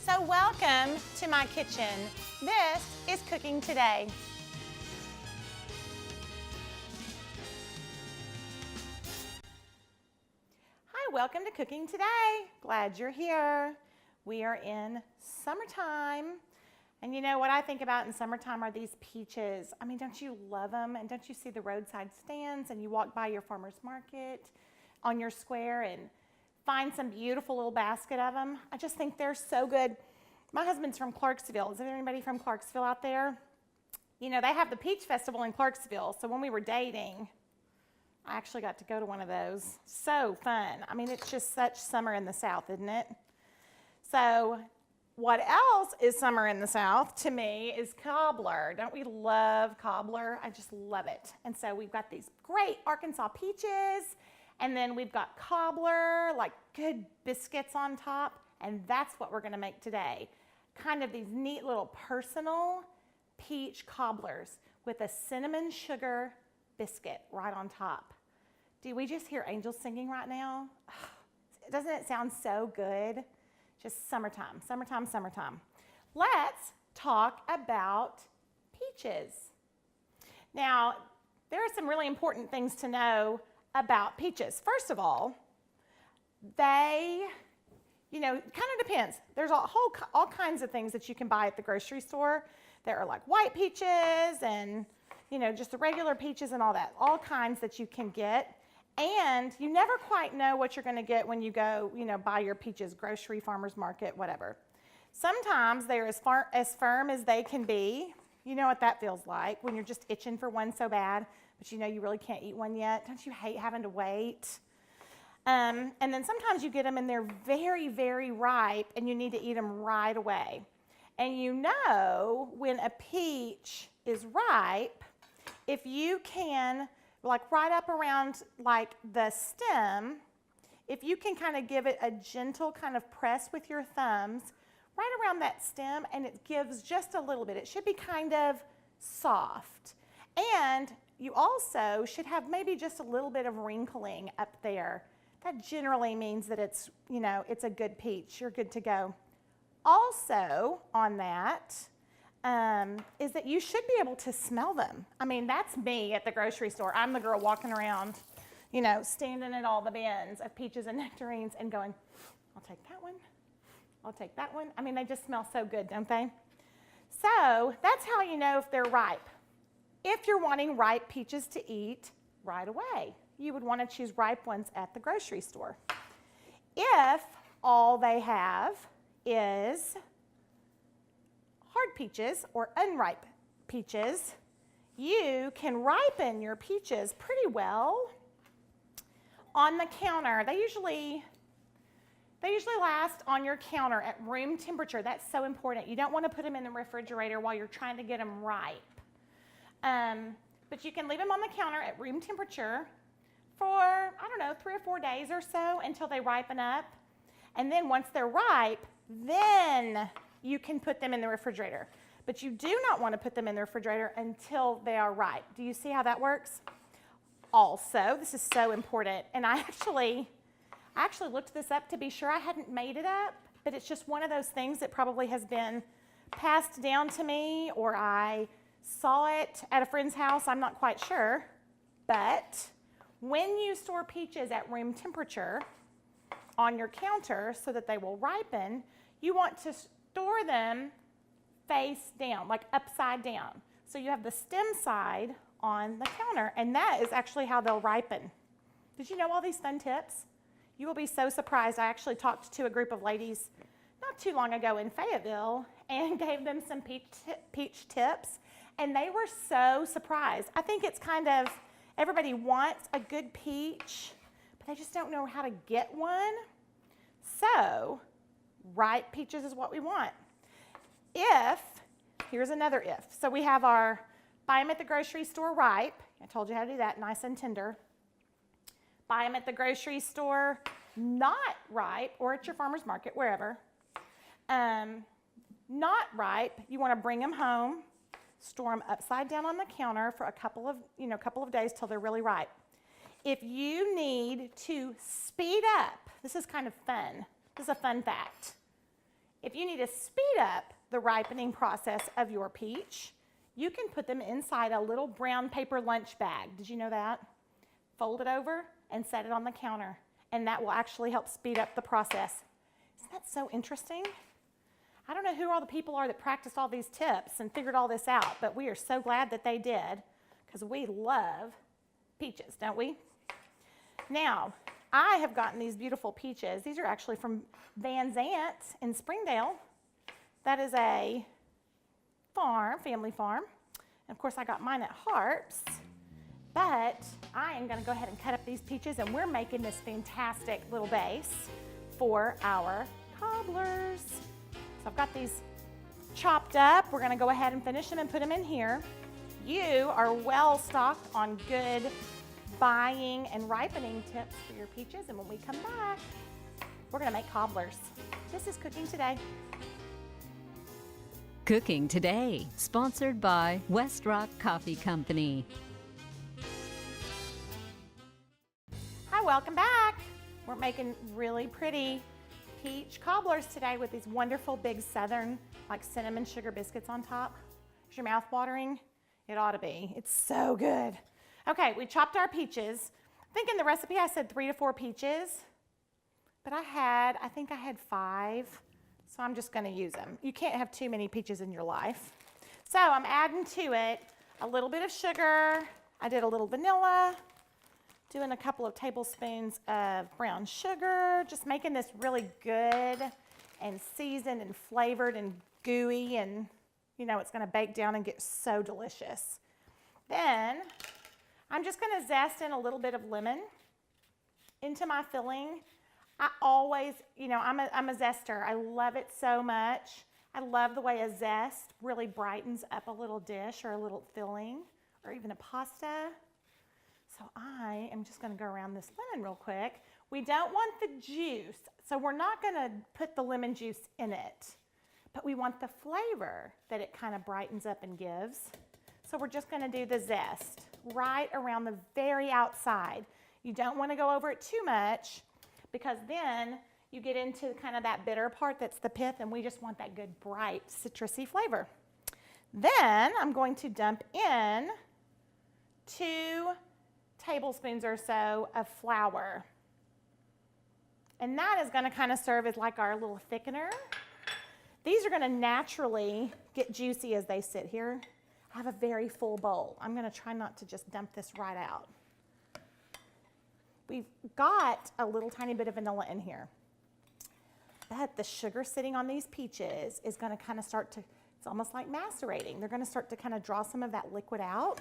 So welcome to my kitchen. This is Cooking Today. Hi, welcome to Cooking Today. Glad you're here. We are in summertime. And you know what I think about in summertime are these peaches. I mean, don't you love them? And don't you see the roadside stands and you walk by your farmer's market on your square and find some beautiful little basket of them? I just think they're so good. My husband's from Clarksville. Is there anybody from Clarksville out there? You know, they have the Peach Festival in Clarksville. So when we were dating, I actually got to go to one of those. So fun. I mean, it's just such summer in the South, isn't it? So what else is summer in the South to me is cobbler. Don't we love cobbler? I just love it. And so we've got these great Arkansas peaches, and then we've got cobbler, like good biscuits on top, and that's what we're gonna make today. Kind of these neat little personal peach cobblers with a cinnamon sugar biscuit right on top. Do we just hear angels singing right now? Doesn't it sound so good? Just summertime, summertime, summertime. Let's talk about peaches. Now, there are some really important things to know about peaches. First of all, they, you know, kind of depends. There's all kinds of things that you can buy at the grocery store. There are like white peaches and, you know, just the regular peaches and all that. All kinds that you can get. And you never quite know what you're going to get when you go, you know, buy your peaches, grocery, farmer's market, whatever. Sometimes they're as firm as they can be. You know what that feels like when you're just itching for one so bad, but you know you really can't eat one yet. Don't you hate having to wait? And then sometimes you get them and they're very, very ripe and you need to eat them right away. And you know when a peach is ripe, if you can, like right up around like the stem, if you can kind of give it a gentle kind of press with your thumbs right around that stem, and it gives just a little bit. It should be kind of soft. And you also should have maybe just a little bit of wrinkling up there. That generally means that it's, you know, it's a good peach. You're good to go. Also on that is that you should be able to smell them. I mean, that's me at the grocery store. I'm the girl walking around, you know, standing at all the bins of peaches and nectarines and going, I'll take that one. I'll take that one. I mean, they just smell so good, don't they? So that's how you know if they're ripe. If you're wanting ripe peaches to eat right away, you would want to choose ripe ones at the grocery store. If all they have is hard peaches or unripe peaches, you can ripen your peaches pretty well on the counter. They usually last on your counter at room temperature. That's so important. You don't want to put them in the refrigerator while you're trying to get them ripe. But you can leave them on the counter at room temperature for, I don't know, 3 or 4 days or so until they ripen up. And then once they're ripe, then you can put them in the refrigerator. But you do not want to put them in the refrigerator until they are ripe. Do you see how that works? Also, this is so important, and I actually looked this up to be sure I hadn't made it up, but it's just one of those things that probably has been passed down to me, or I saw it at a friend's house, I'm not quite sure. But when you store peaches at room temperature on your counter so that they will ripen, you want to store them face down, like upside down. So you have the stem side on the counter, and that is actually how they'll ripen. Did you know all these fun tips? You will be so surprised. I actually talked to a group of ladies not too long ago in Fayetteville and gave them some peach tips, and they were so surprised. I think it's kind of, everybody wants a good peach, but they just don't know how to get one. So ripe peaches is what we want. Here's another if. So we have our buy them at the grocery store ripe. I told you how to do that, nice and tender. Buy them at the grocery store not ripe, or at your farmer's market, wherever. Not ripe, you want to bring them home, store them upside down on the counter for a couple of days till they're really ripe. If you need to speed up, this is kind of fun. This is a fun fact. if you need to speed up the ripening process of your peach, you can put them inside a little brown paper lunch bag. Did you know that? Fold it over and set it on the counter, and that will actually help speed up the process. Isn't that so interesting? I don't know who all the people are that practiced all these tips and figured all this out, but we are so glad that they did, because we love peaches, don't we? Now, I have gotten these beautiful peaches. These are actually from Van Zant in Springdale. That is a farm, family farm. And of course, I got mine at Harps. But I am going to go ahead and cut up these peaches, and we're making this fantastic little base for our cobblers. So I've got these chopped up. We're going to go ahead and finish them and put them in here. You are well stocked on good buying and ripening tips for your peaches, and when we come back, we're going to make cobblers. This is Cooking Today. Cooking Today, sponsored by West Rock Coffee Company. Hi, welcome back. We're making really pretty peach cobblers today with these wonderful big southern, like cinnamon sugar biscuits on top. Is your mouth watering? It ought to be. It's so good. Okay, we chopped our peaches. I think in the recipe I said 3 to 4 peaches, but I think I had 5, so I'm just going to use them. You can't have too many peaches in your life. So I'm adding to it a little bit of sugar. I did a little vanilla, doing a couple of tablespoons of brown sugar, just making this really good and seasoned and flavored and gooey, and you know it's going to bake down and get so delicious. Then I'm just going to zest in a little bit of lemon into my filling. I always, you know, I'm a zester. I love it so much. I love the way a zest really brightens up a little dish or a little filling or even a pasta. So I am just going to go around this lemon real quick. We don't want the juice, so we're not going to put the lemon juice in it, but we want the flavor that it kind of brightens up and gives. So we're just going to do the zest right around the very outside. You don't want to go over it too much, because then you get into kind of that bitter part that's the pith, and we just want that good bright citrusy flavor. Then I'm going to dump in 2 tablespoons or so of flour. And that is going to kind of serve as like our little thickener. These are going to naturally get juicy as they sit here. I have a very full bowl. I'm going to try not to just dump this right out. We've got a little tiny bit of vanilla in here, but the sugar sitting on these peaches is going to kind of start to, it's almost like macerating. They're going to start to kind of draw some of that liquid out.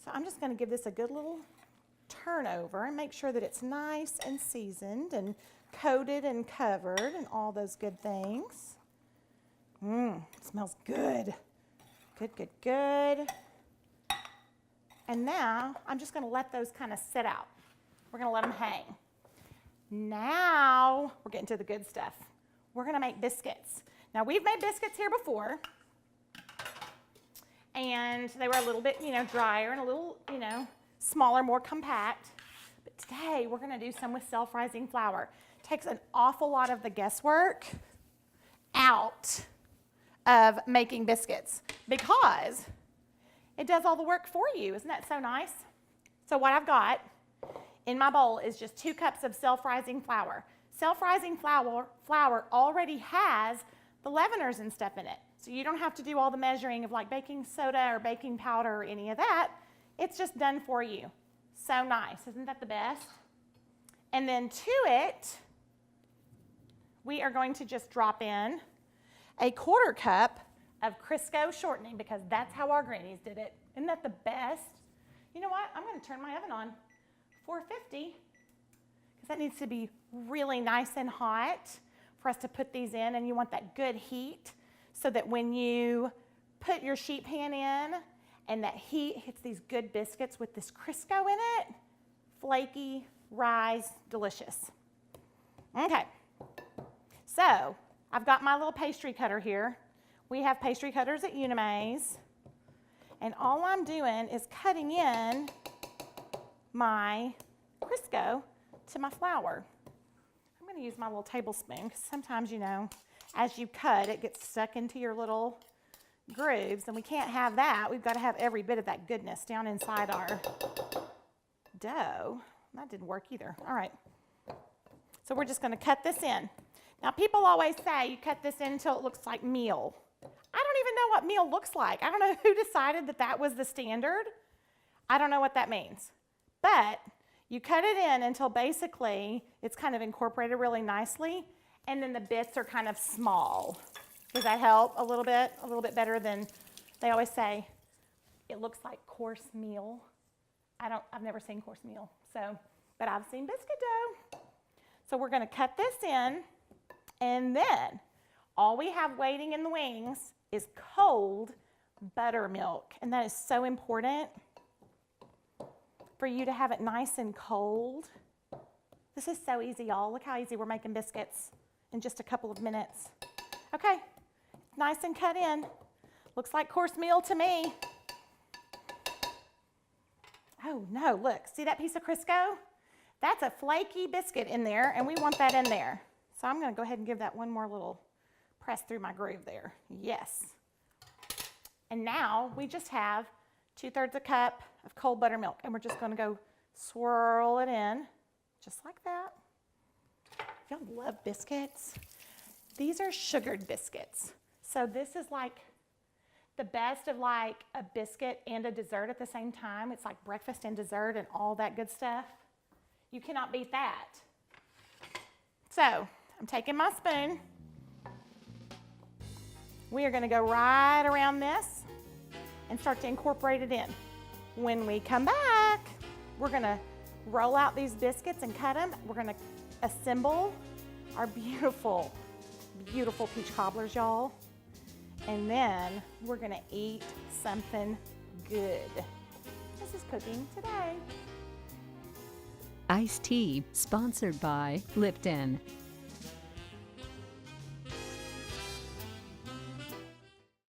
So I'm just going to give this a good little turn over and make sure that it's nice and seasoned and coated and covered and all those good things. It smells good. Good, good, good. And now I'm just going to let those kind of sit out. We're going to let them hang. Now we're getting to the good stuff. We're going to make biscuits. Now we've made biscuits here before, and they were a little bit, you know, drier and a little, you know, smaller, more compact. But today we're going to do some with self-rising flour. It takes an awful lot of the guesswork out of making biscuits because it does all the work for you. Isn't that so nice? So what I've got in my bowl is just 2 cups of self-rising flour. Self-rising flour already has the leaveners and stuff in it. So you don't have to do all the measuring of like baking soda or baking powder or any of that. It's just done for you. So nice. Isn't that the best? And then to it, we are going to just drop in a 1/4 cup of Crisco shortening, because that's how our grannies did it. Isn't that the best? You know what? I'm going to turn my oven on 450, because that needs to be really nice and hot for us to put these in, and you want that good heat so that when you put your sheet pan in and that heat hits these good biscuits with this Crisco in it, flaky, rise, delicious. Okay, so I've got my little pastry cutter here. We have pastry cutters at Unimaze, and all I'm doing is cutting in my Crisco to my flour. I'm going to use my little tablespoon, because sometimes, you know, as you cut, it gets stuck into your little grooves, and we can't have that. We've got to have every bit of that goodness down inside our dough. That didn't work either. All right. So we're just going to cut this in. Now, people always say you cut this in until it looks like meal. I don't even know what meal looks like. I don't know who decided that that was the standard. I don't know what that means. But you cut it in until basically it's kind of incorporated really nicely, and then the bits are kind of small. Does that help a little bit? A little bit better than they always say it looks like course meal. I've never seen course meal, but I've seen biscuit dough. So we're going to cut this in, and then all we have waiting in the wings is cold buttermilk, and that is so important for you to have it nice and cold. This is so easy, y'all. Look how easy we're making biscuits in just a couple of minutes. Okay, nice and cut in. Looks like course meal to me. Oh no, look, see that piece of Crisco? That's a flaky biscuit in there, and we want that in there. So I'm gonna go ahead and give that one more little press through my groove there. Yes. And now we just have 2/3 a cup of cold buttermilk, and we're just gonna go swirl it in, just like that. Y'all love biscuits. These are sugared biscuits. So this is like the best of like a biscuit and a dessert at the same time. It's like breakfast and dessert and all that good stuff. You cannot beat that. So I'm taking my spoon. We are gonna go right around this and start to incorporate it in. When we come back, we're gonna roll out these biscuits and cut them. We're gonna assemble our beautiful, beautiful peach cobblers, y'all. And then we're gonna eat something good. This is Cooking Today. Iced tea, sponsored by Lipton.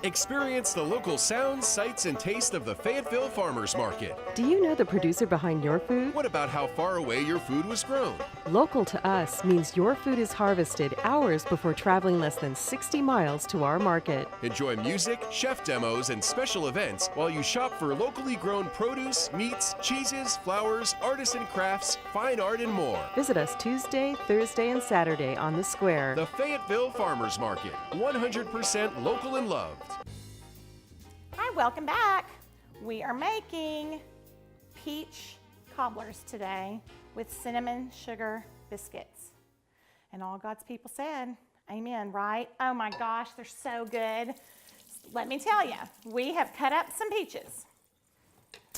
Experience the local sounds, sights, and taste of the Fayetteville Farmers Market. Do you know the producer behind your food? What about how far away your food was grown? Local to us means your food is harvested hours before traveling less than 60 miles to our market. Enjoy music, chef demos, and special events while you shop for locally grown produce, meats, cheeses, flowers, artisan crafts, fine art, and more. Visit us Tuesday, Thursday, and Saturday on the square. The Fayetteville Farmers Market, 100% local and loved. Hi, welcome back. We are making peach cobblers today with cinnamon sugar biscuits. And all God's people said, amen, right? Oh my gosh, they're so good. Let me tell you, we have cut up some peaches.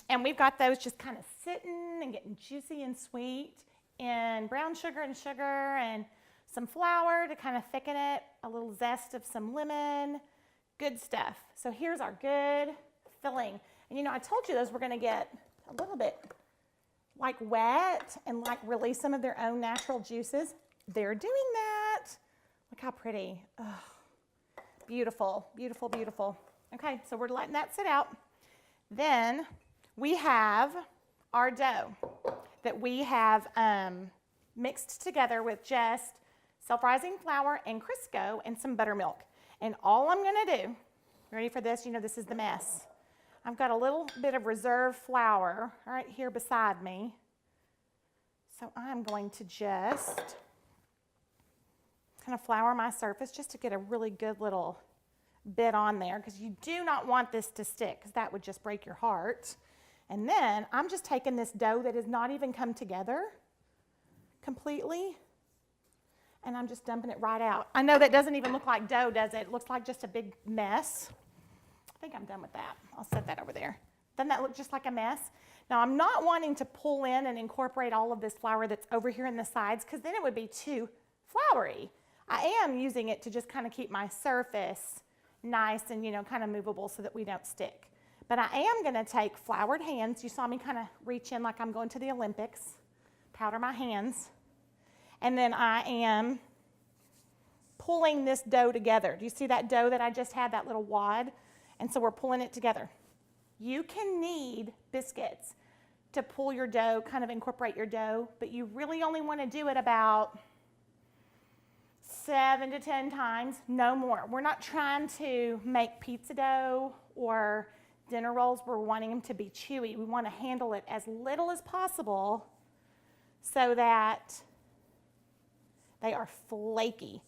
And we've got those just kind of sitting and getting juicy and sweet in brown sugar and some flour to kind of thicken it, a little zest of some lemon. Good stuff. So here's our good filling. And you know, I told you those were gonna get a little bit like wet and like release some of their own natural juices. They're doing that. Look how pretty. Oh, beautiful, beautiful, beautiful. Okay, so we're letting that sit out. Then we have our dough that we have mixed together with just self-rising flour and Crisco and some buttermilk. And all I'm gonna do, ready for this? You know this is the mess. I've got a little bit of reserve flour right here beside me. So I'm going to just kind of flour my surface just to get a really good little bit on there, because you do not want this to stick, because that would just break your heart. And then I'm just taking this dough that has not even come together completely, and I'm just dumping it right out. I know that doesn't even look like dough, does it? It looks like just a big mess. I think I'm done with that. I'll set that over there. Doesn't that look just like a mess? Now, I'm not wanting to pull in and incorporate all of this flour that's over here in the sides, because then it would be too floury. I am using it to just kind of keep my surface nice and, you know, kind of movable so that we don't stick. But I am gonna take floured hands. You saw me kind of reach in like I'm going to the Olympics, powder my hands. And then I am pulling this dough together. Do you see that dough that I just had, that little wad? And so we're pulling it together. You can knead biscuits to pull your dough, kind of incorporate your dough, but you really only want to do it about 7 to 10 times, no more. We're not trying to make pizza dough or dinner rolls. We're wanting them to be chewy. We want to handle it as little as possible so that they are flaky.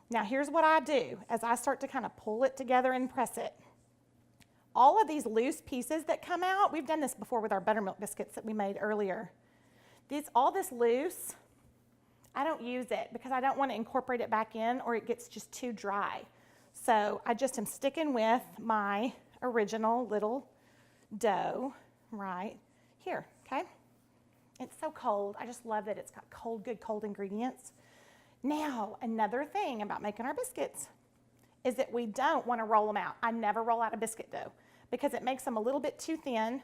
Now here's what I do as I start to kind of pull it together and press it. All of these loose pieces that come out, we've done this before with our buttermilk biscuits that we made earlier. All this loose, I don't use it because I don't want to incorporate it back in or it gets just too dry. So I just am sticking with my original little dough right here, okay? It's so cold. I just love that it's got cold, good cold ingredients. Now, another thing about making our biscuits is that we don't want to roll them out. I never roll out a biscuit dough because it makes them a little bit too thin.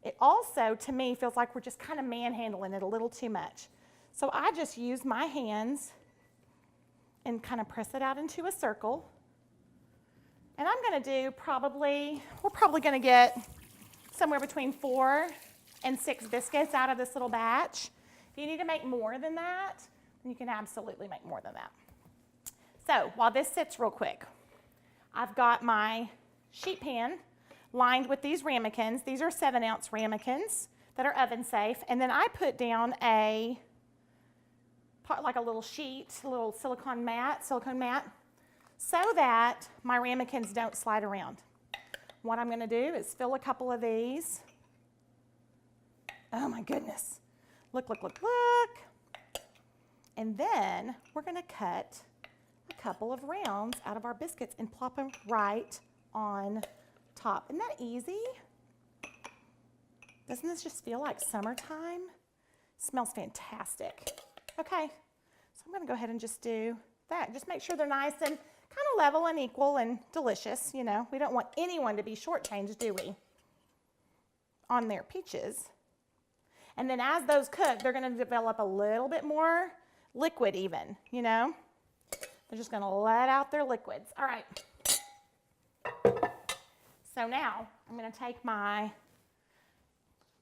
It also, to me, feels like we're just kind of manhandling it a little too much. So I just use my hands and kind of press it out into a circle. And I'm going to do we're probably going to get somewhere between 4 and 6 biscuits out of this little batch. If you need to make more than that, then you can absolutely make more than that. So while this sits real quick, I've got my sheet pan lined with these ramekins. These are 7-ounce ramekins that are oven safe. And then I put down like a little sheet, a little silicone mat, so that my ramekins don't slide around. What I'm going to do is fill a couple of these. Oh my goodness. Look, look, look, look. And then we're going to cut a couple of rounds out of our biscuits and plop them right on top. Isn't that easy? Doesn't this just feel like summertime? Smells fantastic. Okay, so I'm going to go ahead and just do that. Just make sure they're nice and kind of level and equal and delicious. You know, we don't want anyone to be shortchanged, do we? On their peaches. And then as those cook, they're going to develop a little bit more liquid even, you know? They're just going to let out their liquids. All right. So now I'm going to take my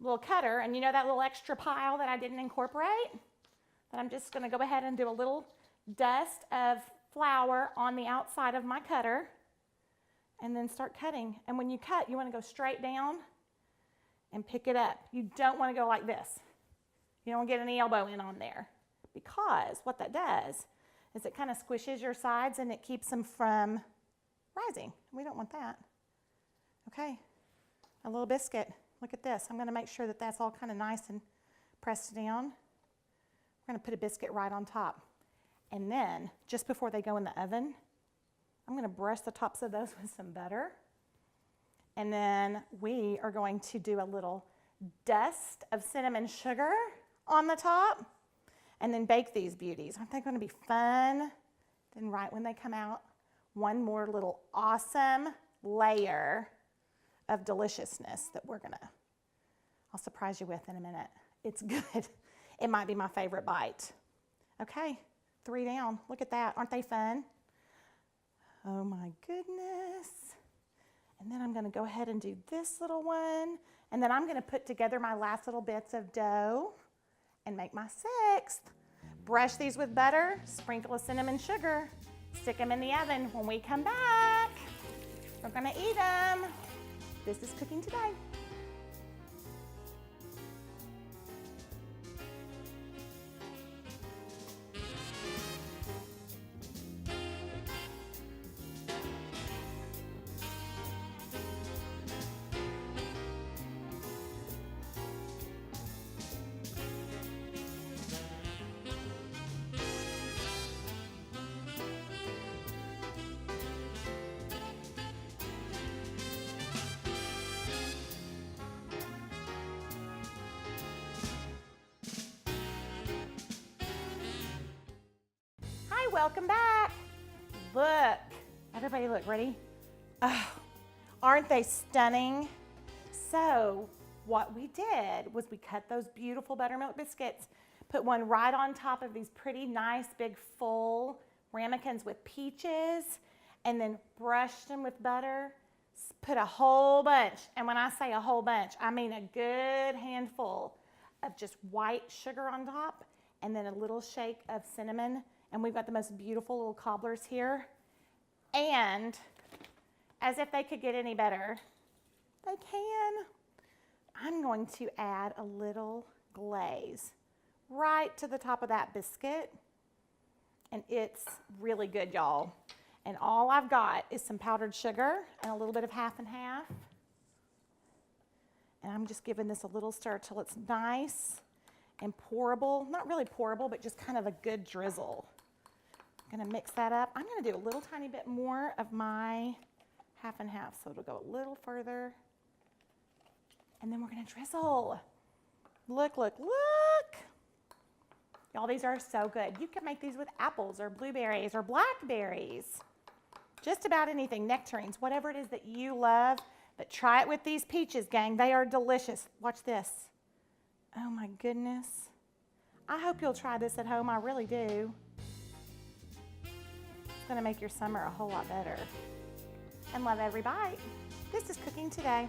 little cutter, and you know that little extra pile that I didn't incorporate? That I'm just going to go ahead and do a little dust of flour on the outside of my cutter and then start cutting. And when you cut, you want to go straight down and pick it up. You don't want to go like this. You don't want to get any elbow in on there, because what that does is it kind of squishes your sides and it keeps them from rising. We don't want that. Okay, a little biscuit. Look at this. I'm going to make sure that that's all kind of nice and pressed down. We're going to put a biscuit right on top. And then, just before they go in the oven, I'm going to brush the tops of those with some butter. And then we are going to do a little dust of cinnamon sugar on the top. And then bake these beauties. Aren't they going to be fun? Then right when they come out, one more little awesome layer of deliciousness that I'll surprise you with in a minute. It's good. It might be my favorite bite. Okay, 3 down. Look at that. Aren't they fun? Oh my goodness. And then I'm going to go ahead and do this little one. And then I'm going to put together my last little bits of dough and make my 6th. Brush these with butter, sprinkle of cinnamon sugar, stick them in the oven. When we come back, we're going to eat them. This is Cooking Today. Welcome back. Look, everybody look, ready? Oh, aren't they stunning? So what we did was we cut those beautiful buttermilk biscuits, put one right on top of these pretty nice big full ramekins with peaches, and then brushed them with butter, put a whole bunch, and when I say a whole bunch, I mean a good handful of just white sugar on top, and then a little shake of cinnamon And we've got the most beautiful little cobblers here. And as if they could get any better, they can. I'm going to add a little glaze right to the top of that biscuit. And it's really good, y'all. And all I've got is some powdered sugar and a little bit of half and half. And I'm just giving this a little stir till it's nice and pourable. Not really pourable, but just kind of a good drizzle. I'm gonna mix that up. I'm gonna do a little tiny bit more of my half and half, so it'll go a little further. And then we're gonna drizzle. Look, look, look. Y'all, these are so good. You can make these with apples or blueberries or blackberries. Just about anything, nectarines, whatever it is that you love. But try it with these peaches, gang. They are delicious. Watch this. Oh my goodness. I hope you'll try this at home. I really do. It's gonna make your summer a whole lot better. And love every bite. This is Cooking Today.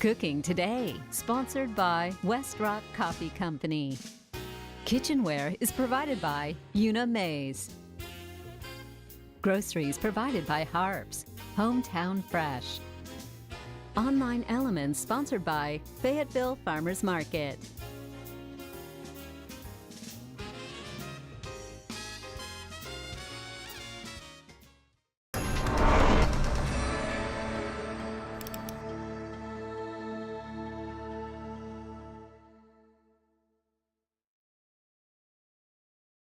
Cooking Today, sponsored by West Rock Coffee Company. Kitchenware is provided by Una Mays. Groceries provided by Harps, Hometown Fresh. Online Elements sponsored by Fayetteville Farmers Market.